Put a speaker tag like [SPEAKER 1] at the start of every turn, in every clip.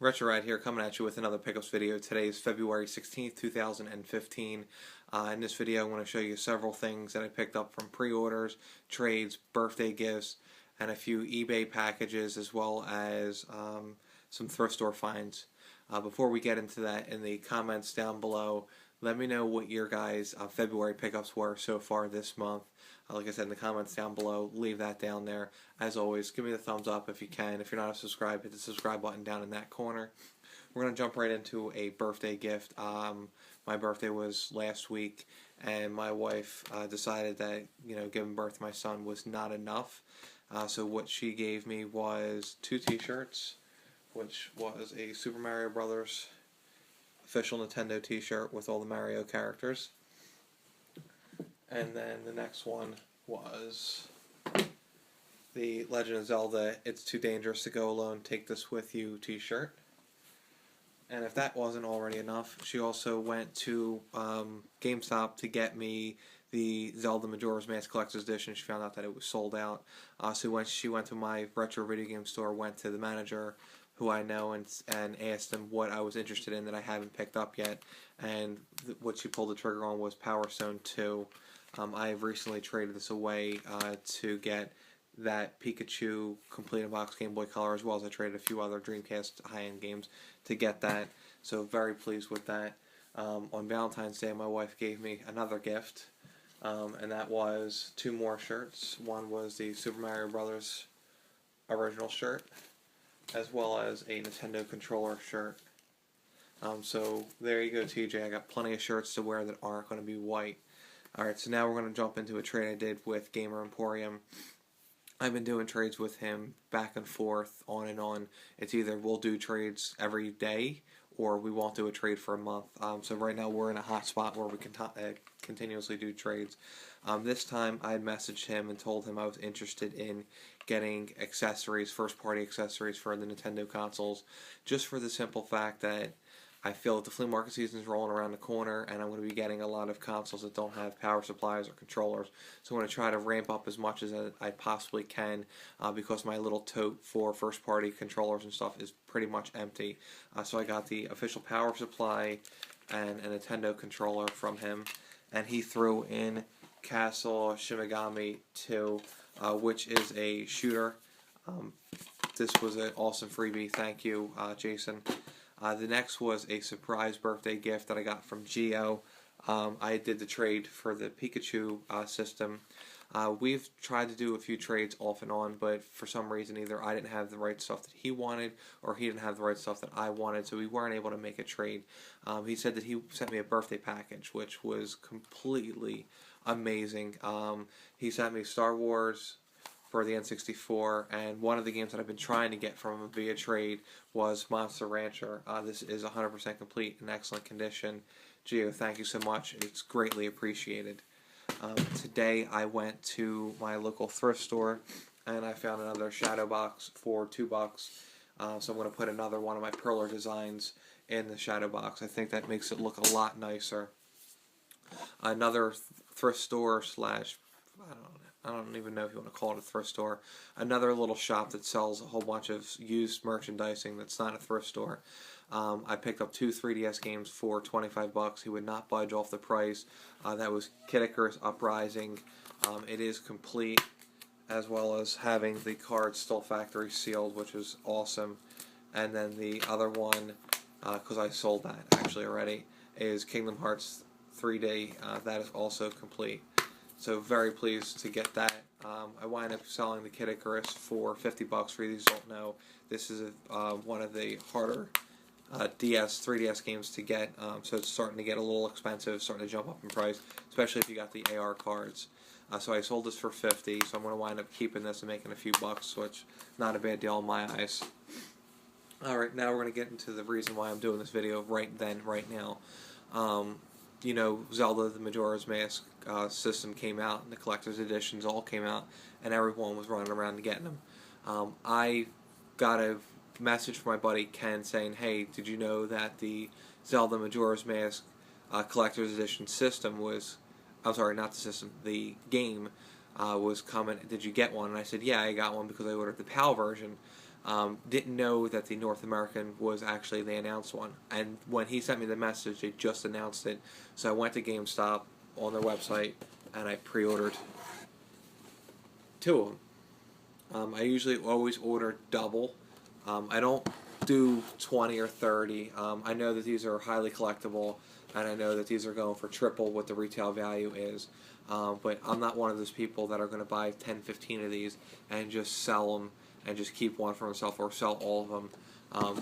[SPEAKER 1] Retro Rad here, coming at you with another pickups video. Today is February 16th, 2015. In this video, I want to show you several things that I picked up from pre-orders, trades, birthday gifts, and a few eBay packages, as well as some thrift store finds. Before we get into that, in the comments down below, let me know what your guys' February pickups were so far this month. Like I said, in the comments down below, leave that down there. As always, give me the thumbs up if you can. If you're not subscribed, hit the subscribe button down in that corner. We're going to jump right into a birthday gift. My birthday was last week, and my wife decided that, giving birth to my son was not enough. So what she gave me was 2 t-shirts, which was a Super Mario Brothers official Nintendo t-shirt with all the Mario characters. And then the next one was the Legend of Zelda It's Too Dangerous to Go Alone, Take This With You t-shirt. And if that wasn't already enough, she also went to GameStop to get me the Zelda Majora's Mask Collector's Edition. She found out that it was sold out. So when she went to my retro video game store, went to the manager, who I know, and asked him what I was interested in that I haven't picked up yet. And what she pulled the trigger on was Power Stone 2. I have recently traded this away to get that Pikachu Complete in Box Game Boy Color, as well as I traded a few other Dreamcast high-end games to get that. So very pleased with that. On Valentine's Day, my wife gave me another gift, and that was 2 more shirts. One was the Super Mario Brothers original shirt, as well as a Nintendo controller shirt. So there you go, TJ. I got plenty of shirts to wear that aren't going to be white. Alright, so now we're going to jump into a trade I did with Gamer Emporium. I've been doing trades with him back and forth, on and on. It's either we'll do trades every day, or we won't do a trade for a month. So right now we're in a hot spot where we can continuously do trades. This time I had messaged him and told him I was interested in getting accessories, first-party accessories for the Nintendo consoles, just for the simple fact that I feel that the flea market season is rolling around the corner, and I'm going to be getting a lot of consoles that don't have power supplies or controllers. So I'm going to try to ramp up as much as I possibly can, because my little tote for first-party controllers and stuff is pretty much empty. So I got the official power supply and a Nintendo controller from him, and he threw in Castle Shimigami 2, which is a shooter. This was an awesome freebie. Thank you, Jason. The next was a surprise birthday gift that I got from Geo. I did the trade for the Pikachu system. We've tried to do a few trades off and on, but for some reason either I didn't have the right stuff that he wanted, or he didn't have the right stuff that I wanted, so we weren't able to make a trade. He said that he sent me a birthday package, which was completely amazing. He sent me Star Wars for the N64, and one of the games that I've been trying to get from him via trade was Monster Rancher. This is 100% complete in excellent condition. Geo, thank you so much. It's greatly appreciated. Today I went to my local thrift store, and I found another shadow box for $2. So I'm going to put another one of my Perler designs in the shadow box. I think that makes it look a lot nicer. Another thrift store slash, I don't even know if you want to call it a thrift store. Another little shop that sells a whole bunch of used merchandising that's not a thrift store. I picked up 2 3DS games for $25. He would not budge off the price. That was Kid Icarus Uprising. It is complete, as well as having the cards still factory sealed, which is awesome. And then the other one, because I sold that actually already, is Kingdom Hearts 3D. That is also complete. So very pleased to get that. I wind up selling the Kid Icarus for $50 for these don't know. This is one of the harder 3DS games to get, so it's starting to get a little expensive, starting to jump up in price, especially if you got the AR cards. So I sold this for $50, so I'm going to wind up keeping this and making a few bucks, which not a bad deal in my eyes. Alright, now we're going to get into the reason why I'm doing this video right now. Zelda the Majora's Mask system came out, and the collector's editions all came out, and everyone was running around and getting them. I got a message from my buddy Ken saying, "Hey, did you know that the Zelda Majora's Mask collector's edition system was, I'm sorry, not the system, the game was coming. Did you get one?" And I said, "Yeah, I got one because I ordered the PAL version." Didn't know that the North American was actually, they announced one. And when he sent me the message, they just announced it. So I went to GameStop on their website and I pre-ordered 2 of them. I usually always order double. I don't do 20 or 30. I know that these are highly collectible, and I know that these are going for triple what the retail value is. But I'm not one of those people that are going to buy 10, 15 of these and just sell them and just keep one for myself or sell all of them.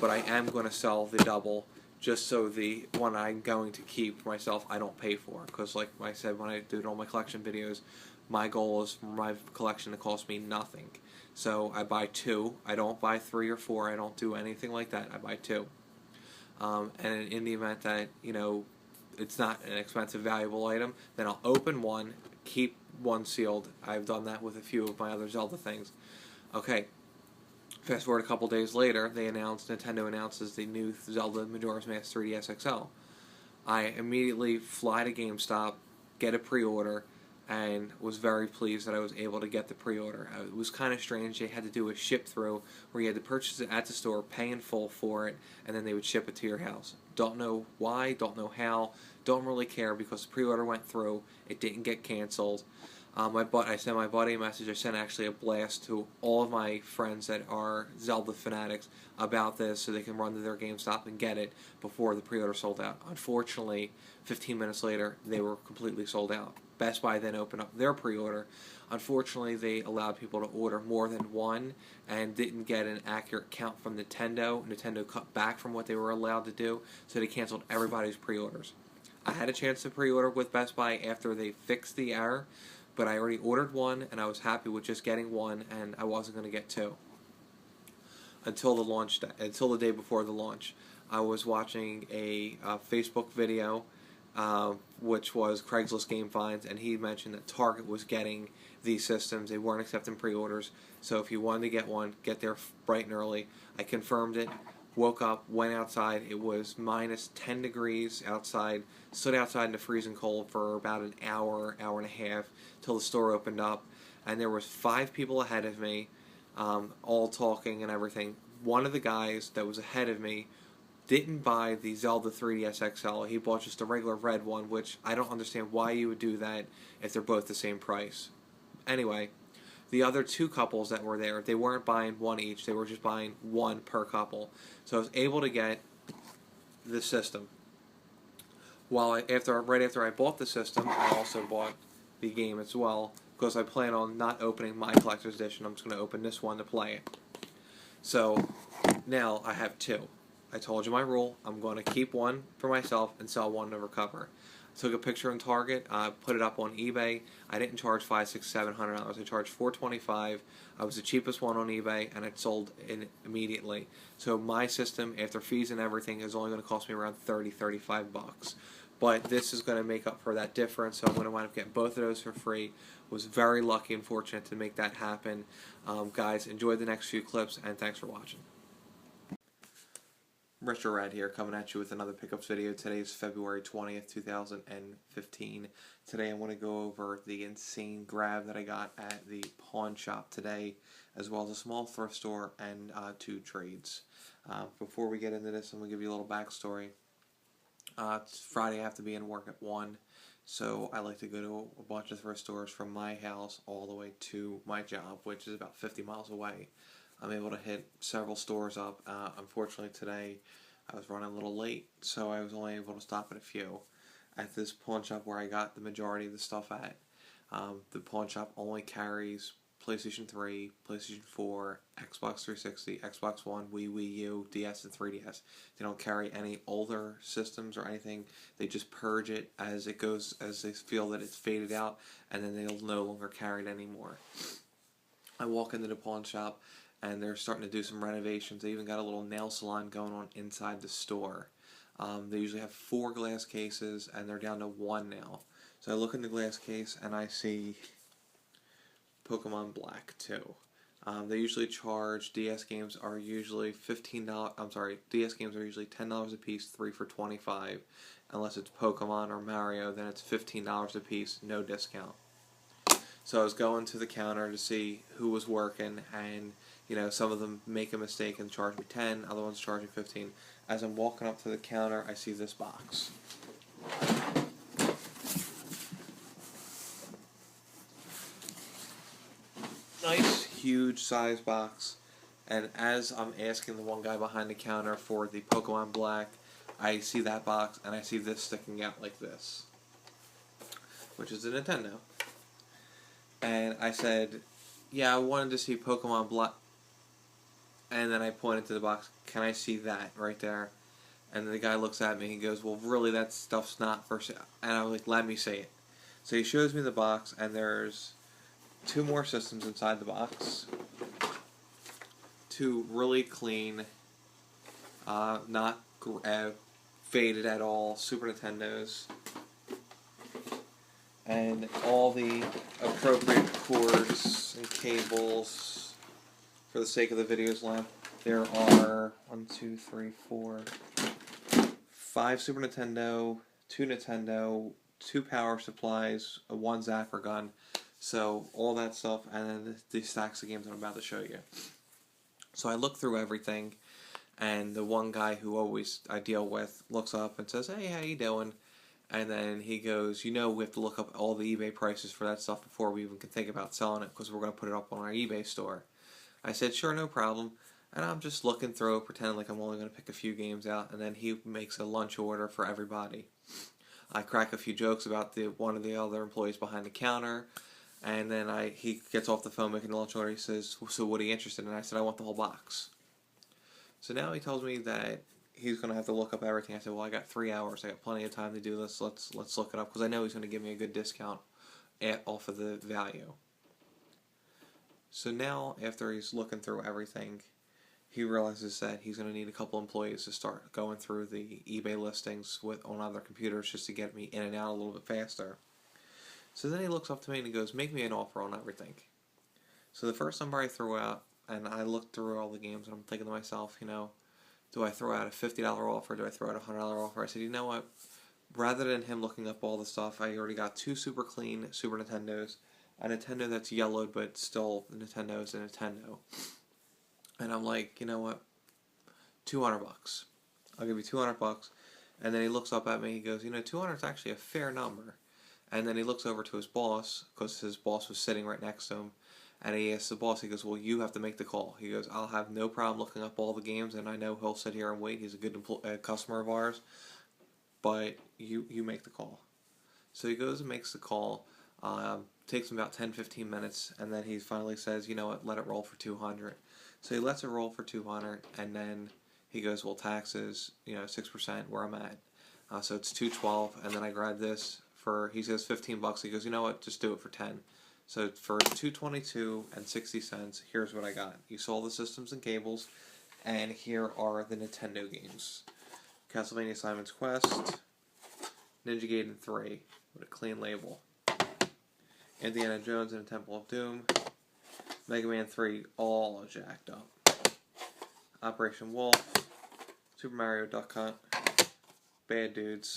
[SPEAKER 1] But I am going to sell the double just so the one I'm going to keep for myself I don't pay for. Because like I said when I did all my collection videos, my goal is for my collection to cost me nothing. So I buy 2. I don't buy 3 or 4. I don't do anything like that. I buy 2. And in the event that, it's not an expensive, valuable item, then I'll open one, keep one sealed. I've done that with a few of my other Zelda things. Okay, fast forward a couple days later, Nintendo announces the new Zelda Majora's Mask 3DS XL. I immediately fly to GameStop, get a pre-order, and was very pleased that I was able to get the pre-order. It was kind of strange. They had to do a ship-through where you had to purchase it at the store, pay in full for it, and then they would ship it to your house. Don't know why, don't know how, don't really care because the pre-order went through. It didn't get canceled. I sent my buddy a message. I sent actually a blast to all of my friends that are Zelda fanatics about this so they can run to their GameStop and get it before the pre-order sold out. Unfortunately, 15 minutes later, they were completely sold out. Best Buy then opened up their pre-order. Unfortunately, they allowed people to order more than one and didn't get an accurate count from Nintendo. Nintendo cut back from what they were allowed to do, so they canceled everybody's pre-orders. I had a chance to pre-order with Best Buy after they fixed the error, but I already ordered one, and I was happy with just getting one, and I wasn't going to get 2 until the day before the launch. I was watching a Facebook video, which was Craigslist Game Finds, and he mentioned that Target was getting these systems. They weren't accepting pre-orders, so if you wanted to get one, get there bright and early. I confirmed it. Woke up, went outside. It was minus 10 degrees outside. Stood outside in the freezing cold for about an hour, hour and a half, till the store opened up. And there was 5 people ahead of me, all talking and everything. One of the guys that was ahead of me didn't buy the Zelda 3DS XL. He bought just a regular red one, which I don't understand why you would do that if they're both the same price. Anyway, the other 2 couples that were there, they weren't buying one each. They were just buying one per couple. So I was able to get the system. Right after I bought the system, I also bought the game as well because I plan on not opening my collector's edition. I'm just going to open this one to play it. So now I have 2. I told you my rule. I'm going to keep one for myself and sell one to recover. Took a picture in Target, put it up on eBay. I didn't charge $500, $600, $700. I charged $425. I was the cheapest one on eBay, and it sold immediately. So my system, after fees and everything, is only going to cost me around $30, $35. But this is going to make up for that difference, so I'm going to wind up getting both of those for free. Was very lucky and fortunate to make that happen. Guys, enjoy the next few clips, and thanks for watching. Retro Rad here, coming at you with another pickups video. Today is February 20th, 2015. Today I'm going to go over the insane grab that I got at the pawn shop today, as well as a small thrift store and 2 trades. Before we get into this, I'm going to give you a little backstory. It's Friday, I have to be in work at 1, so I like to go to a bunch of thrift stores from my house all the way to my job, which is about 50 miles away. I'm able to hit several stores up. Unfortunately today I was running a little late, so I was only able to stop at a few. At this pawn shop where I got the majority of the stuff at, the pawn shop only carries PlayStation 3, PlayStation 4, Xbox 360, Xbox One, Wii U, DS, and 3DS. They don't carry any older systems or anything. They just purge it as it goes, as they feel that it's faded out, and then they'll no longer carry it anymore. I walk into the pawn shop, and they're starting to do some renovations. They even got a little nail salon going on inside the store. They usually have 4 glass cases, and they're down to 1 now. So I look in the glass case, and I see Pokemon Black 2. They usually charge, DS games are usually $15, I'm sorry, DS games are usually $10 a piece, 3 for $25. Unless it's Pokemon or Mario, then it's $15 a piece, no discount. So I was going to the counter to see who was working, and some of them make a mistake and charge me 10, other ones charge me 15. As I'm walking up to the counter, I see this box. Nice, huge size box. And as I'm asking the one guy behind the counter for the Pokemon Black, I see that box, and I see this sticking out like this, which is a Nintendo. And I said, yeah, I wanted to see Pokemon Black. And then I pointed to the box, can I see that right there? And the guy looks at me, he goes, well, really, that stuff's not for sale. And I was like, let me see it. So he shows me the box, and there's 2 more systems inside the box. 2 really clean, not faded at all, Super Nintendos. And all the appropriate cords and cables for the sake of the video's length. There are 5 Super Nintendo, 2 Nintendo, 2 power supplies, 1 Zapper gun. So all that stuff, and then the stacks of games I'm about to show you. So I look through everything, and the one guy who always I deal with looks up and says, hey, how you doing? And then he goes, we have to look up all the eBay prices for that stuff before we even can think about selling it, because we're going to put it up on our eBay store. I said, sure, no problem. And I'm just looking through, pretending like I'm only going to pick a few games out, and then he makes a lunch order for everybody. I crack a few jokes about one of the other employees behind the counter, and then he gets off the phone making the lunch order. He says, so what are you interested in? And I said, I want the whole box. So now he tells me that he's going to have to look up everything. I said, well, I got 3 hours. I got plenty of time to do this. Let's look it up, because I know he's going to give me a good discount off of the value. So now, after he's looking through everything, he realizes that he's going to need a couple employees to start going through the eBay listings on other computers just to get me in and out a little bit faster. So then he looks up to me and he goes, make me an offer on everything. So the first number I threw out, and I looked through all the games, and I'm thinking to myself, do I throw out a $50 offer? Do I throw out a $100 offer? I said, you know what? Rather than him looking up all the stuff, I already got 2 super clean Super Nintendos, a Nintendo that's yellowed, but still Nintendo is a Nintendo. And I'm like, you know what? $200. I'll give you $200. And then he looks up at me. He goes, 200 is actually a fair number. And then he looks over to his boss, because his boss was sitting right next to him. And he asks the boss, he goes, well, you have to make the call. He goes, I'll have no problem looking up all the games, and I know he'll sit here and wait. He's a good customer of ours. But you make the call. So he goes and makes the call. Takes him about 10-15 minutes, and then he finally says, you know what, let it roll for 200. So he lets it roll for 200, and then he goes, well, taxes, 6% where I'm at. So it's 212, and then I grab this he says $15. He goes, you know what, just do it for 10. So for $222 and 60 cents, here's what I got. You saw the systems and cables, and here are the Nintendo games. Castlevania Simon's Quest, Ninja Gaiden 3 with a clean label, Indiana Jones and the Temple of Doom, Mega Man 3 all jacked up, Operation Wolf, Super Mario Duck Hunt, Bad Dudes,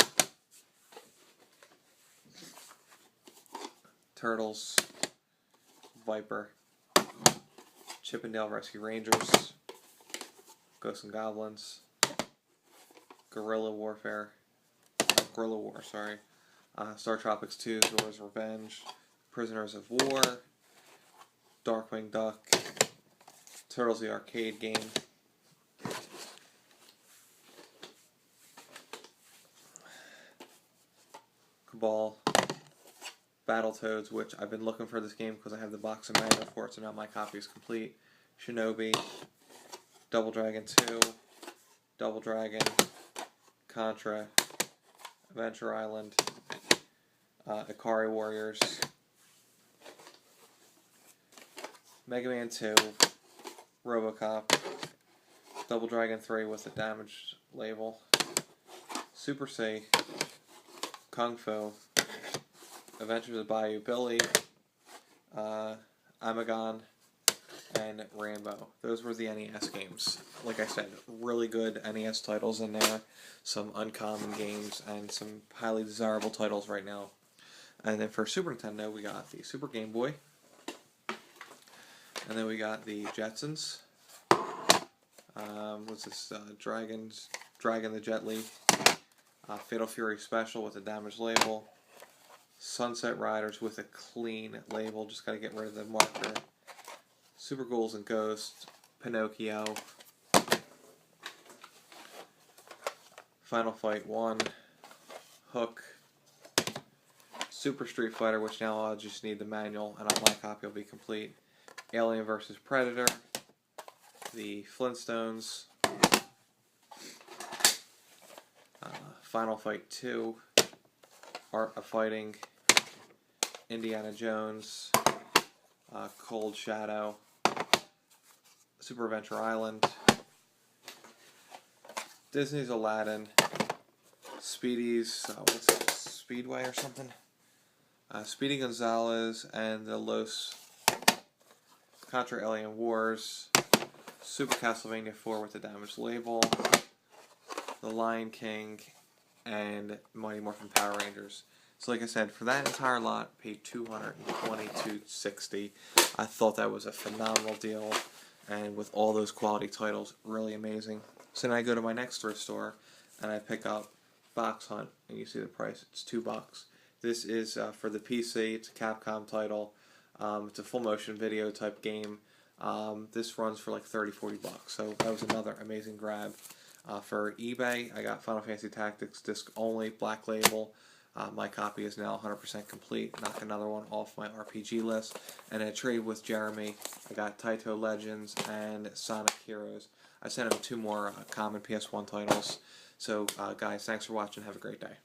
[SPEAKER 1] Turtles, Viper, Chip 'n Dale Rescue Rangers, Ghosts and Goblins, Guerrilla War, Star Tropics 2, Zora's Revenge, Prisoners of War, Darkwing Duck, Turtles the Arcade Game, Cabal, Battletoads, which I've been looking for this game because I have the box and manual for it, so now my copy is complete, Shinobi, Double Dragon 2, Double Dragon, Contra, Adventure Island, Ikari Warriors, Mega Man 2, RoboCop, Double Dragon 3 with a damaged label, Super C, Kung Fu, Adventures of Bayou Billy, Amagon, and Rambo. Those were the NES games. Like I said, really good NES titles in there, some uncommon games, and some highly desirable titles right now. And then for Super Nintendo, we got the Super Game Boy, and then we got the Jetsons. What's this? Dragon the Jet Li, Fatal Fury Special with a damaged label, Sunset Riders with a clean label, just gotta get rid of the marker, Super Ghouls and Ghosts, Pinocchio, Final Fight 1, Hook, Super Street Fighter, which now I'll just need the manual, and on my copy will be complete, Alien vs. Predator, the Flintstones, Final Fight 2, Art of Fighting, Indiana Jones, Cold Shadow, Super Adventure Island, Disney's Aladdin, Speedy's, what's that, Speedway or something? Speedy Gonzales and the Los Contra Alien Wars, Super Castlevania 4 with the damaged label, The Lion King, and Mighty Morphin Power Rangers. So like I said, for that entire lot, paid $222.60. I thought that was a phenomenal deal, and with all those quality titles, really amazing. So then I go to my next thrift store, and I pick up Box Hunt, and you see the price, it's $2. This is for the PC, it's a Capcom title, it's a full motion video type game. This runs for like $30-40, so that was another amazing grab. For eBay, I got Final Fantasy Tactics disc only, black label. My copy is now 100% complete. Knock another one off my RPG list. And in a trade with Jeremy, I got Taito Legends and Sonic Heroes. I sent him 2 more common PS1 titles. So, guys, thanks for watching. Have a great day.